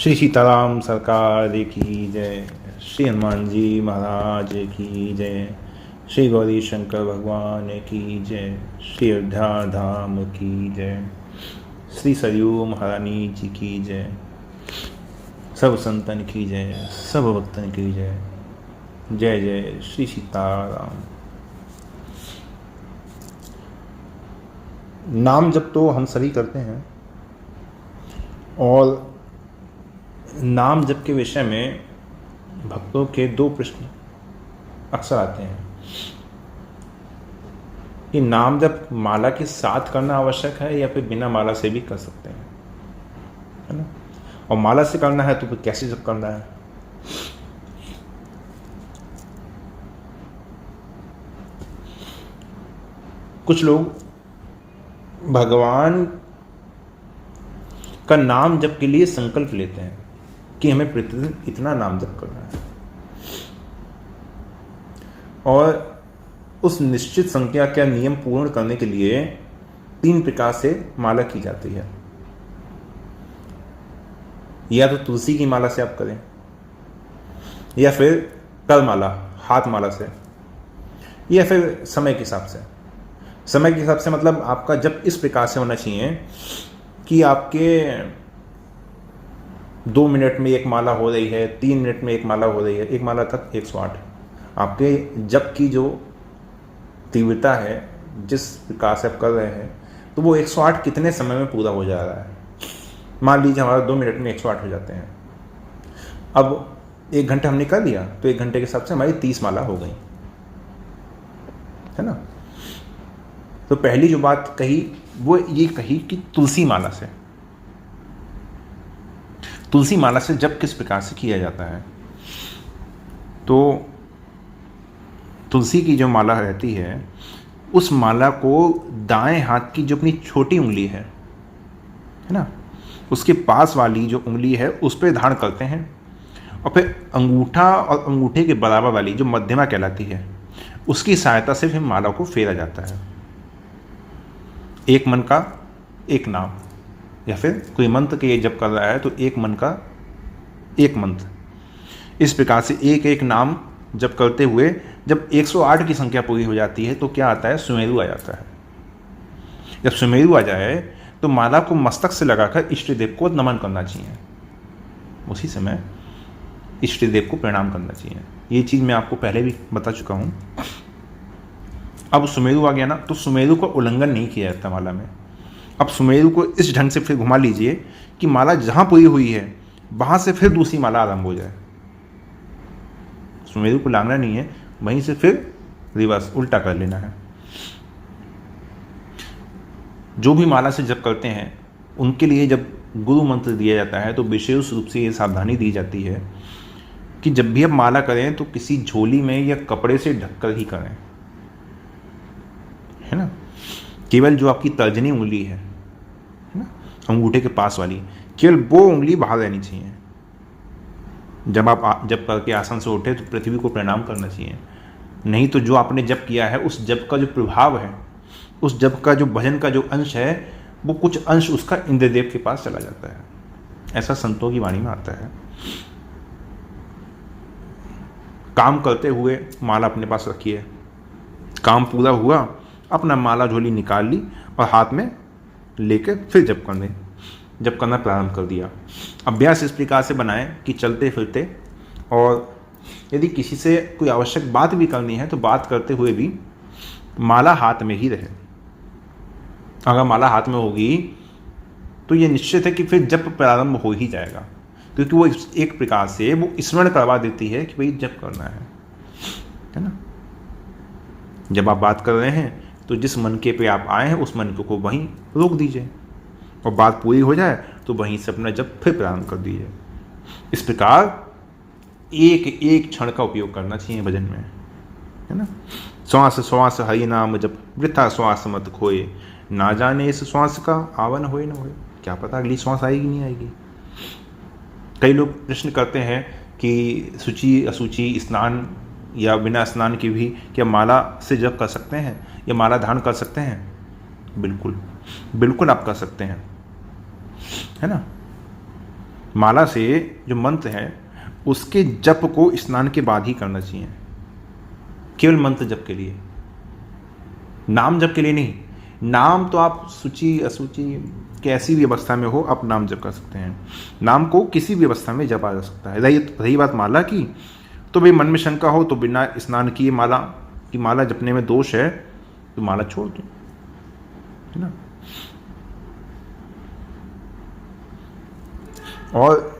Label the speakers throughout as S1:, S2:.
S1: श्री सीताराम सरकार की जय। श्री हनुमान जी महाराज की जय। श्री गौरी शंकर भगवान की जय। श्री अयोध्या धाम की जय। श्री सरयू महारानी जी की जय। सब संतन की जय, सब भक्तन की जय। जय जय श्री सीताराम। नाम जप तो हम सभी करते हैं, और नाम जप के विषय में भक्तों के दो प्रश्न अक्सर आते हैं कि नाम जप माला के साथ करना आवश्यक है या फिर बिना माला से भी कर सकते हैं, है ना। और माला से करना है तो फिर कैसे जप करना है। कुछ लोग भगवान का नाम जप के लिए संकल्प लेते हैं कि हमें प्रतिदिन इतना नाम जप करना है, और उस निश्चित संख्या का नियम पूर्ण करने के लिए 3 प्रकार से माला की जाती है। या तो तुलसी की माला से आप करें, या फिर कर माला हाथ माला से, या फिर समय के हिसाब से। समय के हिसाब से मतलब आपका जप इस प्रकार से होना चाहिए कि आपके 2 मिनट में एक माला हो रही है, 3 मिनट में एक माला हो रही है, एक माला तक 108। आपके जप की जो तीव्रता है, जिस प्रकार से आप कर रहे हैं, तो वो 108 कितने समय में पूरा हो जा रहा है। मान लीजिए हमारा 2 मिनट में 108 हो जाते हैं। अब 1 घंटे हमने कर लिया तो 1 घंटे के हिसाब से हमारी 30 माला हो गई, है ना। तो पहली जो बात कही वो ये कही कि तुलसी माला से, तुलसी माला से जप किस प्रकार से किया जाता है। तो तुलसी की जो माला रहती है, उस माला को दाएं हाथ की जो अपनी छोटी उंगली है ना, उसके पास वाली जो उंगली है उस पर धारण करते हैं, और फिर अंगूठा और अंगूठे के बराबर वाली जो मध्यमा कहलाती है, उसकी सहायता से फिर माला को फेरा जाता है। एक मन का एक नाम, या फिर कोई मंत्र के जप कर रहा है तो एक मन का एक मंत्र, इस प्रकार से एक एक नाम जप करते हुए जब 108 की संख्या पूरी हो जाती है तो क्या आता है, सुमेरु आ जाता है। जब सुमेरु आ जाए तो माला को मस्तक से लगाकर इष्ट देव को नमन करना चाहिए, उसी समय इष्ट देव को प्रणाम करना चाहिए। ये चीज़ मैं आपको पहले भी बता चुका हूँ। अब सुमेरु आ गया ना, तो सुमेरु का उल्लंघन नहीं किया जाता माला में। अब सुमेरु को इस ढंग से फिर घुमा लीजिए कि माला जहाँ पूरी हुई है वहाँ से फिर दूसरी माला आरंभ हो जाए। सुमेरु को लांघना नहीं है, वहीं से फिर रिवर्स उल्टा कर लेना है। जो भी माला से जप करते हैं उनके लिए जब गुरु मंत्र दिया जाता है तो विशेष रूप से ये सावधानी दी जाती है कि जब भी आप माला करें तो किसी झोली में या कपड़े से ढककर ही करें, है ना। केवल जो आपकी तर्जनी उंगली है ना, अंगूठे के पास वाली, केवल वो उंगली बाहर रहनी चाहिए। जब करके आसन से उठे तो पृथ्वी को प्रणाम करना चाहिए, नहीं तो जो आपने जप किया है उस जप का जो प्रभाव है, उस जप का जो भजन का जो अंश है, वो कुछ अंश उसका इंद्रदेव के पास चला जाता है। ऐसा संतों की वाणी में आता है। काम करते हुए माला अपने पास रखिए, काम पूरा हुआ अपना माला झोली निकाल ली और हाथ में लेकर फिर जप करना प्रारंभ कर दिया। अभ्यास इस प्रकार से बनाएं कि चलते फिरते, और यदि किसी से कोई आवश्यक बात भी करनी है तो बात करते हुए भी माला हाथ में ही रहे। अगर माला हाथ में होगी तो ये निश्चित है कि फिर जप प्रारंभ हो ही जाएगा, क्योंकि वो एक प्रकार से वो स्मरण करवा देती है कि भाई जप करना है ना। जब आप बात कर रहे हैं तो जिस मनके पे आप आए हैं उस मनके को वहीं रोक दीजिए, और बात पूरी हो जाए तो वहीं से अपना जप फिर प्रारंभ कर दीजिए। इस प्रकार एक एक क्षण का उपयोग करना चाहिए भजन में, है ना। श्वास श्वास हरि नाम जप, वृथा श्वास मत खोए, ना जाने इस श्वास का आवन होए न होए। क्या पता अगली श्वास आएगी नहीं आएगी। कई लोग प्रश्न करते हैं कि शुचि अशुचि, स्नान या बिना स्नान के भी क्या माला से जप कर सकते हैं या माला धारण कर सकते हैं। बिल्कुल बिल्कुल आप कर सकते हैं, है ना। माला से जो मंत्र है उसके जप को स्नान के बाद ही करना चाहिए, केवल मंत्र जप के लिए, नाम जप के लिए नहीं। नाम तो आप सूची असूची कैसी भी अवस्था में हो आप नाम जप कर सकते हैं, नाम को किसी भी अवस्था में जपा जा सकता है। रही बात माला की, तो भाई मन में शंका हो तो बिना स्नान किए माला जपने में दोष है तो माला छोड़ दो, है ना। और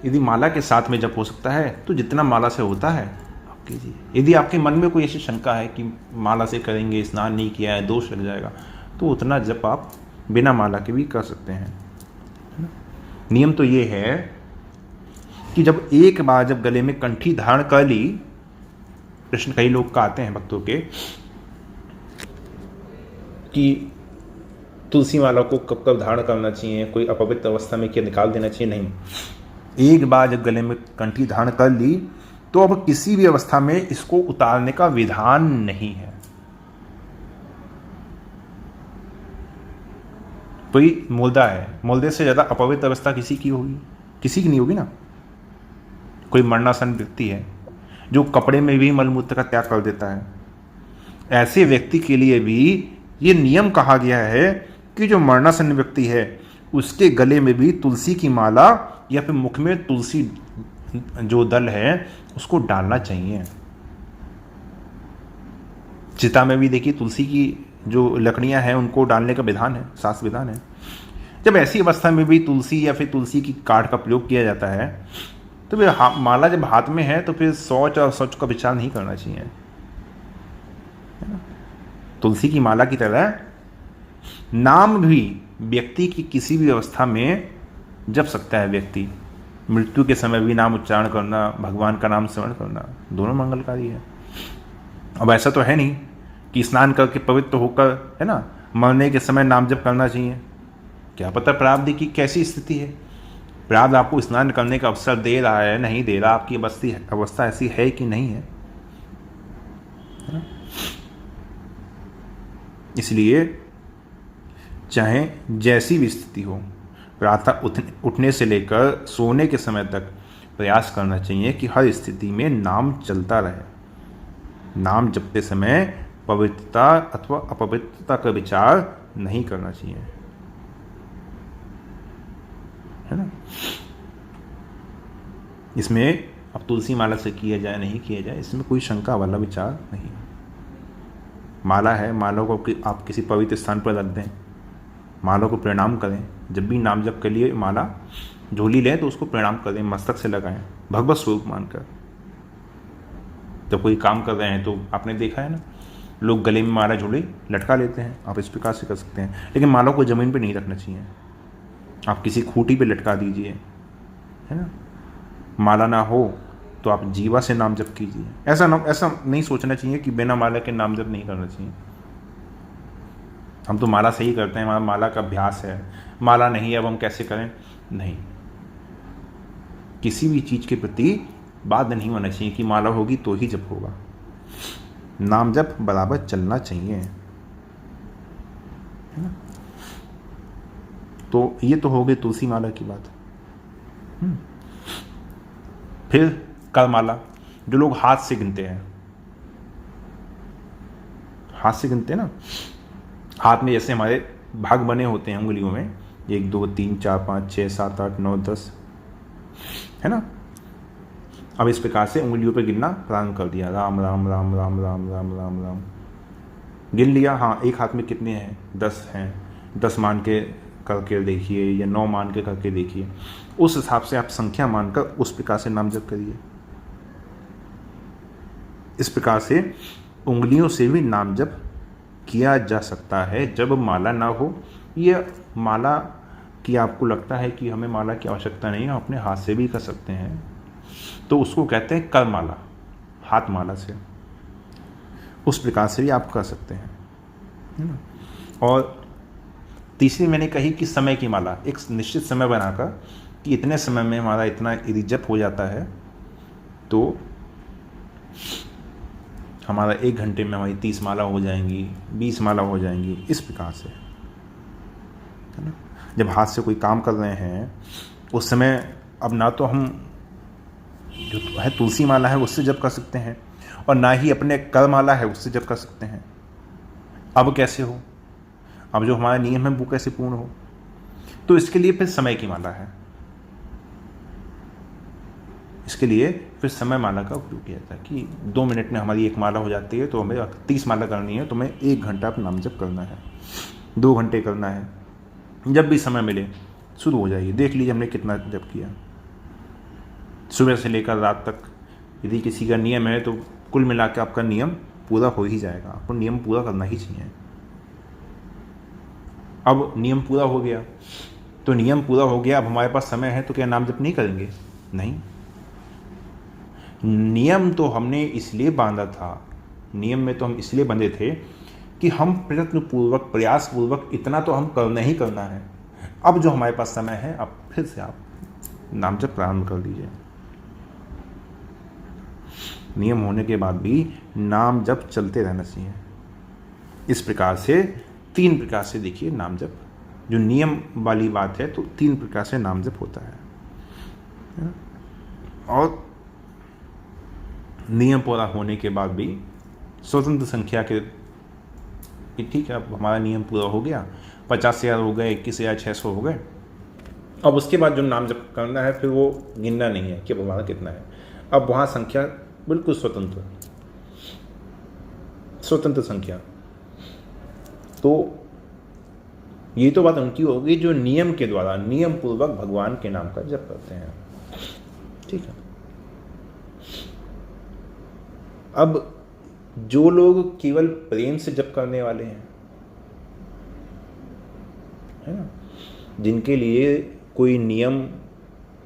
S1: यदि माला के साथ में जप हो सकता है तो जितना माला से होता है आप कीजिए। यदि आपके मन में कोई ऐसी शंका है कि माला से करेंगे, स्नान नहीं किया है, दोष लग जाएगा, तो उतना जप आप बिना माला के भी कर सकते हैं। नियम तो ये है कि एक बार जब गले में कंठी धारण कर ली, प्रश्न कई लोग का आते हैं भक्तों के कि तुलसी माला को कब कब धारण करना चाहिए, कोई अपवित्र अवस्था में क्या निकाल देना चाहिए? नहीं, एक बार जब गले में कंठी धारण कर ली तो अब किसी भी अवस्था में इसको उतारने का विधान नहीं है। कोई मुर्दा है, मुर्दे से ज्यादा अपवित्र अवस्था किसी की होगी? किसी की नहीं होगी ना। कोई मरणासन व्यक्ति है जो कपड़े में भी मलमूत्र का त्याग कर देता है, ऐसे व्यक्ति के लिए भी ये नियम कहा गया है कि जो मरणासन व्यक्ति है उसके गले में भी तुलसी की माला या फिर मुख में तुलसी जो दल है उसको डालना चाहिए। चिता में भी देखिए तुलसी की जो लकड़ियां हैं उनको डालने का विधान है, शास्त्र विधान है। जब ऐसी अवस्था में भी तुलसी या फिर तुलसी की काठ का प्रयोग किया जाता है तो फिर माला जब हाथ में है तो फिर शौच और शौच का विचार नहीं करना चाहिए। तुलसी की माला की तरह नाम भी व्यक्ति की किसी भी अवस्था में जप सकता है। व्यक्ति मृत्यु के समय भी नाम उच्चारण करना, भगवान का नाम स्मरण करना, दोनों मंगलकारी है। अब ऐसा तो है नहीं कि स्नान करके पवित्र होकर, है ना, मरने के समय नाम जप करना चाहिए। क्या पता प्रारब्ध की कैसी स्थिति है, प्रारब्ध आपको स्नान करने का अवसर दे रहा है नहीं दे रहा, आपकी अवस्था ऐसी है कि नहीं है, इसलिए चाहे जैसी भी स्थिति हो, प्रातः उठने से लेकर सोने के समय तक प्रयास करना चाहिए कि हर स्थिति में नाम चलता रहे। नाम जपते समय पवित्रता अथवा अपवित्रता का विचार नहीं करना चाहिए, है ना। इसमें अब तुलसी माला से किया जाए नहीं किया जाए इसमें कोई शंका वाला विचार नहीं। माला है, माला को आप किसी पवित्र स्थान पर रख दें, माला को प्रणाम करें। जब भी नाम जप के लिए माला झोली लें तो उसको प्रणाम करें, मस्तक से लगाएं भगवत स्वरूप मानकर। जब कोई काम कर रहे हैं तो आपने देखा है ना, लोग गले में माला झोली लटका लेते हैं, आप इस प्रकार से कर सकते हैं। लेकिन माला को ज़मीन पे नहीं रखना चाहिए, आप किसी खूंटी पे लटका दीजिए, है ना। माला ना हो तो आप जीवा से नाम जप कीजिए। ऐसा नहीं सोचना चाहिए कि बिना माला के नाम जप नहीं करना चाहिए। हम तो माला से ही करते हैं, हमारा माला का अभ्यास है, माला नहीं है अब हम कैसे करें? नहीं, किसी भी चीज़ के प्रति बाध्य नहीं होना चाहिए कि माला होगी तो ही जप होगा। नाम जप बराबर चलना चाहिए, है ना। तो ये तो हो गई तुलसी माला की बात। फिर कर माला, जो लोग हाथ से गिनते हैं, हाथ से गिनते हैं ना, हाथ में जैसे हमारे भाग बने होते हैं उंगलियों में, 1 2 3 4 5 6 7 8 9 10, है ना। अब इस प्रकार से उंगलियों पे गिनना प्रारंभ कर दिया, राम राम राम राम राम राम राम राम गिन लिया। हाँ, एक हाथ में कितने हैं? 10 हैं, 10 मान के करके देखिए या 9 मान के करके देखिए, उस हिसाब से आप संख्या मानकर उस प्रकार से नाम जप करिए। इस प्रकार से उंगलियों से भी नाम जप किया जा सकता है जब माला ना हो। ये माला की आपको लगता है कि हमें माला की आवश्यकता नहीं है, अपने हाथ से भी कर सकते हैं, तो उसको कहते हैं कर माला, हाथ माला से। उस प्रकार से भी आप कर सकते हैं, है ना। और तीसरी मैंने कही कि समय की माला, एक निश्चित समय बनाकर कि इतने समय में हमारा इतना यदि जप हो जाता है तो हमारा 1 घंटे में हमारी 30 माला हो जाएंगी, 20 माला हो जाएंगी, इस प्रकार से, है ना। जब हाथ से कोई काम कर रहे हैं उस समय अब ना तो हम जो है तुलसी माला है उससे जप कर सकते हैं और ना ही अपने कर माला है उससे जप कर सकते हैं। अब कैसे हो? अब जो हमारा नियम है वो कैसे पूर्ण हो? तो इसके लिए फिर समय की माला है, इसके लिए फिर समय माला का उपयोग किया जाता है कि 2 मिनट में हमारी एक माला हो जाती है, तो हमें 30 माला करनी है तो हमें 1 घंटा पर नाम जप करना है, 2 घंटे करना है। जब भी समय मिले शुरू हो जाइए, देख लीजिए हमने कितना जप किया सुबह से लेकर रात तक। यदि किसी का नियम है तो कुल मिला के आपका नियम पूरा हो ही जाएगा, आपको नियम पूरा करना ही चाहिए। अब नियम पूरा हो गया तो नियम पूरा हो गया, अब हमारे पास समय है तो क्या नाम जप नहीं करेंगे? नहीं, नियम तो हमने इसलिए बांधा था, नियम में तो हम इसलिए बंधे थे कि हम प्रयत्नपूर्वक प्रयासपूर्वक इतना तो हम करना ही करना है। अब जो हमारे पास समय है, अब फिर से आप नाम जप प्रारंभ कर दीजिए। नियम होने के बाद भी नाम जप चलते रहना चाहिए। इस प्रकार से 3 प्रकार से देखिए नाम जप, जो नियम वाली बात है तो 3 प्रकार से नाम जप होता है। और नियम पूरा होने के बाद भी स्वतंत्र संख्या के, ठीक है अब हमारा नियम पूरा हो गया, 50,000 हो गए, 21,600 हो गए। अब उसके बाद जो नाम जप करना है फिर वो गिनना नहीं है कि अब हमारा कितना है, अब वहाँ संख्या बिल्कुल स्वतंत्र संख्या। तो ये तो बात उनकी होगी जो नियम के द्वारा नियम पूर्वक भगवान के नाम का जप करते हैं। ठीक है, अब जो लोग केवल प्रेम से जप करने वाले हैं, है ना, जिनके लिए कोई नियम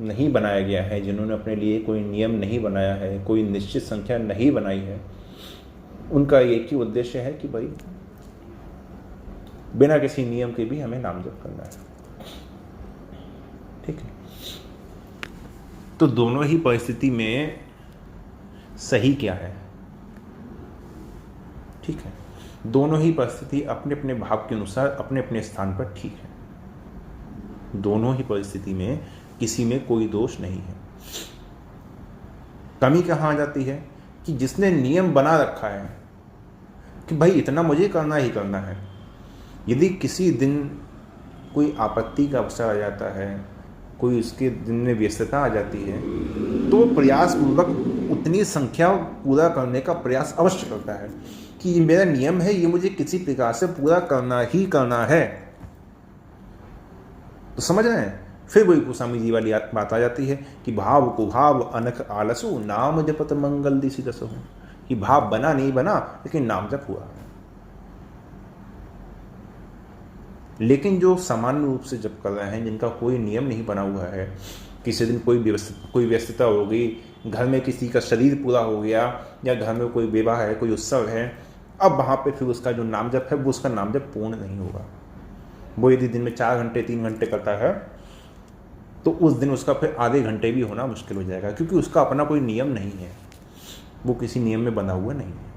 S1: नहीं बनाया गया है, जिन्होंने अपने लिए कोई नियम नहीं बनाया है, कोई निश्चित संख्या नहीं बनाई है, उनका एक ही उद्देश्य है कि भाई बिना किसी नियम के भी हमें नाम जप करना है। ठीक है, तो दोनों ही परिस्थिति में सही क्या है? ठीक है, दोनों ही परिस्थिति अपने अपने भाव के अनुसार अपने अपने स्थान पर ठीक है। दोनों ही परिस्थिति में किसी में कोई दोष नहीं है। कमी कहाँ आ जाती है कि जिसने नियम बना रखा है कि भाई इतना मुझे करना ही करना है, यदि किसी दिन कोई आपत्ति का अवसर आ जाता है, कोई उसके दिन में व्यस्तता आ जाती है, तो प्रयासपूर्वक उतनी संख्या पूरा करने का प्रयास अवश्य करता है कि ये मेरा नियम है, ये मुझे किसी प्रकार से पूरा करना ही करना है। तो समझ रहे हैं, फिर वही गोस्वामी जी वाली बात आ जाती है कि भाव कुभाव अनख आलसु नाम जपत मंगल दिशि दसो, कि भाव बना नहीं बना लेकिन नाम जप हुआ। लेकिन जो सामान्य रूप से जप कर रहे हैं, जिनका कोई नियम नहीं बना हुआ है, किसी दिन कोई व्यस्तता हो गई, घर में किसी का शरीर पूरा हो गया, या घर में कोई विवाह है, कोई उत्सव है, अब वहाँ पे फिर उसका जो नाम जप है वो उसका नाम जप पूर्ण नहीं होगा। वो यदि दिन में 4 घंटे 3 घंटे करता है तो उस दिन उसका फिर आधे घंटे भी होना मुश्किल हो जाएगा, क्योंकि उसका अपना कोई नियम नहीं है, वो किसी नियम में बंधा हुआ नहीं है।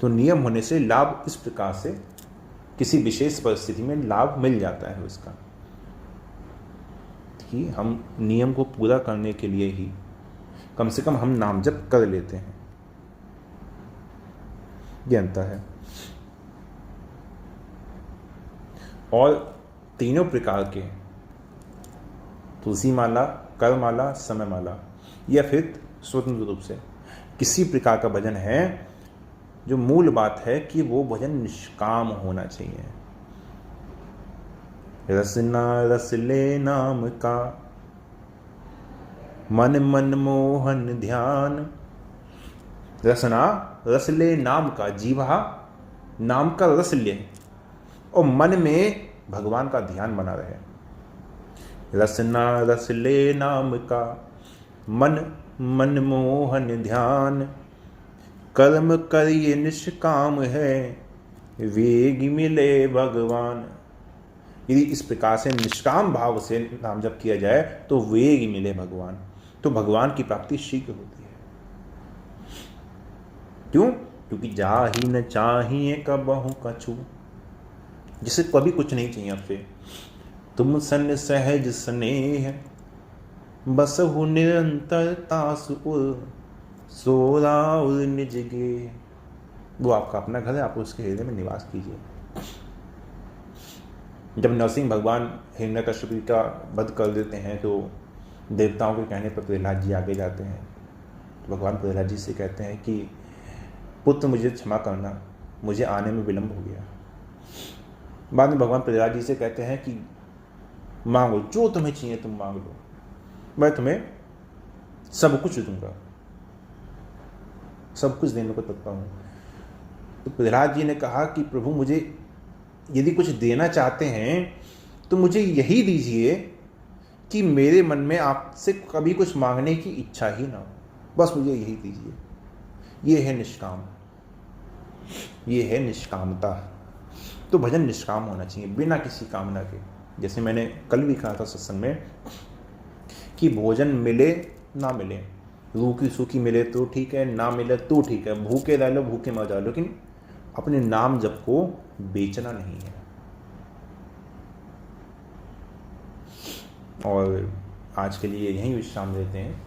S1: तो नियम होने से लाभ इस प्रकार से किसी विशेष परिस्थिति में लाभ मिल जाता है उसका, कि हम नियम को पूरा करने के लिए ही कम से कम हम नाम जप कर लेते हैं। ये अंतर है। और तीनों प्रकार के तुलसी माला, कर माला, समय माला, या फिर स्वतंत्र रूप से किसी प्रकार का भजन है, जो मूल बात है कि वो भजन निष्काम होना चाहिए। रसना रस ले नाम का, मन मन मोहन ध्यान। रसना रस ले नाम का, जीवा नाम का रस ले और मन में भगवान का ध्यान बना रहे। रसना रस ले नाम का, मन मन मोहन ध्यान। कर्म करिए निष्काम है, वेग मिले भगवान। यदि इस प्रकार से निष्काम भाव से नाम जप किया जाए तो वेग मिले भगवान, तो भगवान की प्राप्ति शीघ्र होती है। क्यों? क्योंकि जाहि न चाहिए कबहु कछु, जिसे कभी कुछ नहीं चाहिए आपसे, तुम सन सहज स्नेह बसहु निरंतर तासु उर सोरा उर निज गे। वो आपका अपना घर है, आप उसके हृदय में निवास कीजिए। जब नरसिंह भगवान हिरण्यकश्यप का वध कर देते हैं तो देवताओं के कहने पर प्रहलाद जी आगे जाते हैं। तो भगवान प्रहलाद जी से कहते हैं कि पुत्र मुझे क्षमा करना, मुझे आने में विलंब हो गया। बाद में भगवान प्रहलाद जी से कहते हैं कि मांगो, जो तुम्हें चाहिए तुम मांग लो, मैं तुम्हें सब कुछ दूंगा, सब कुछ देने को तत्पर हूँ। तो प्रहलाद जी ने कहा कि प्रभु मुझे यदि कुछ देना चाहते हैं तो मुझे यही दीजिए कि मेरे मन में आपसे कभी कुछ मांगने की इच्छा ही ना हो, बस मुझे यही दीजिए। ये है निष्काम, ये है निष्कामता। तो भजन निष्काम होना चाहिए, बिना किसी कामना के। जैसे मैंने कल भी कहा था सत्संग में कि भोजन मिले ना मिले, रूखी सूखी मिले तो ठीक है, ना मिले तो ठीक है, भूखे रह लो, भूखे मर जाओ, लेकिन अपने नाम जप को बेचना नहीं है। और आज के लिए यहीं विश्राम देते हैं।